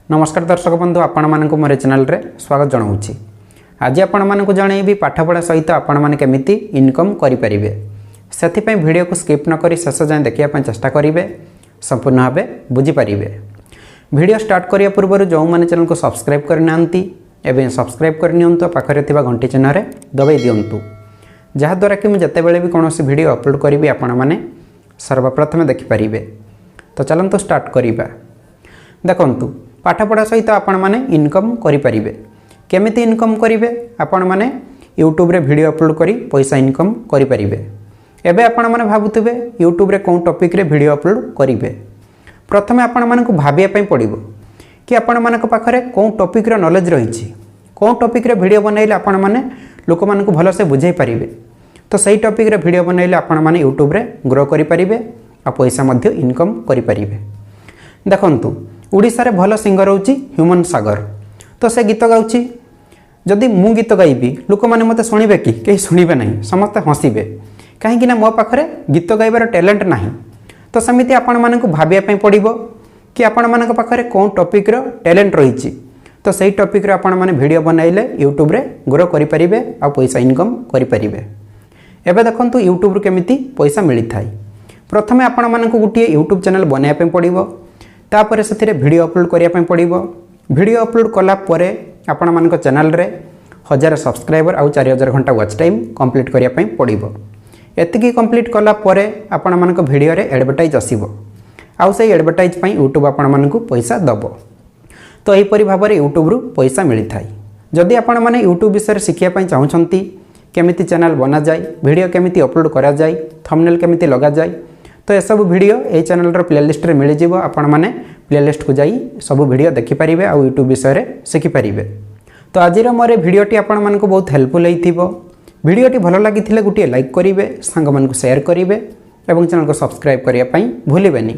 नमस्कार दर्शक बंधु आपणमानंकु मोर चैनल रे स्वागत जनाऊँगी। आज आपणमानंकु जनईबी पाठपढ़ा सहित आपण मैंने केमिति इनकम करें से वीडियो को स्किप न करी शेष जाए देखा चेष्टा करेंगे संपूर्ण भाव बुझीपारे। वीडियो स्टार्ट करिया पूर्व जो मैंने चैनल को सब्सक्राइब करना एवं सब्सक्राइब करनी पाखरे घंटी चिन्ह रे दबाई दिंतु जहाद्वारा कि मुझे जितेबाला भी कौन वीडियो अपलोड करी आपण मैंने सर्वप्रथम देखिपारे। तो चलते स्टार्ट करवा। देखु पाठपढ़ा सहित आपण मैंने इनकम करें केमिति इनकम करेंगे आपण मैंने यूट्यूब रे वीडियो अपलोड करी पैसा इनकम करें। एबे आपण मैंने भावुवे यूट्यूब रे कौन टॉपिक रे वीडियो अपलोड करेंगे। प्रथमे आपण मानक भाविया पड़ो कि आपण मानक पाखरे कौन टॉपिक रो नॉलेज रही कौन टॉपिक रे वीडियो बनैले आपण माने लोक मानक भल से बुझाई पारिबे। तो सही टॉपिक रे वीडियो बनैले आपण माने यूट्यूब रे ग्रो करि पारिबे आ पैसा मध्य इनकम करि पारिबे। देखंतु ओडिसा रे भल सिंगर होची ह्यूमन सागर। तो से गीत गाउची जदि मु गीत गाइबी लोक माने मते सुनिबे कि केही सुनिबे नहीं समस्त हसीबे कहीं ना मो पाखरे गीत गाइबार टैलेंट नहीं। तो सेमिति आपण मानक भाविया पड़ो कि आपण मानक पाखरे कौन टॉपिक रो टैलेंट रही तो सही टॉपिक रे आपण माने वीडियो बनैले यूट्यूब रे ग्रो करि परिबे आ पैसा इनकम करि परिबे। एबे देखंतु यूट्यूब रो केमिति पैसा मिली थाई। प्रथमे आपण मानक गुटिए यूट्यूब चैनल बनाया पे पड़िबो तापर से वीडियो अपलोड करिया पड़िबो। वीडियो अपलोड कला परे आपण मानक चैनल रे 1000 सब्सक्राइबर आ 4000 घंटा वॉच टाइम कंप्लीट करिया पड़िबो। एतिकी कंप्लीट कला परे आपण मानक वीडियो रे एडवर्टाइज आसीबो आउ से एडवर्टाइज पई यूट्यूब आपण मानक पैसा दबो। तो एहीपरि भाव में यूट्यूब रु पैसा मिली थाई। जदि आपण माने यूट्यूब विषय शिखिया पई चाहुछंती केमिति चैनल बना जाए वीडियो केमिति अपलोड करा जाए थंबनेल केमिति लगा जाए तो ये सब वीडियो ए चैनल रो प्लेलिस्ट रे मिल जिवो। आपण माने प्लेलिस्ट को जाई सब वीडियो देखि परिबे आ यूट्यूब विषय रे शिखि परिबे। तो आज मोर वीडियोटी आपण मानक बहुत हेल्पफुल हेइथिबो। वीडियोटी भल लागिथिले गुटिए लाइक करिवे सांग मानक शेयर करिवे एवं चैनल को सब्सक्राइब करिया पई भूलिबेनी।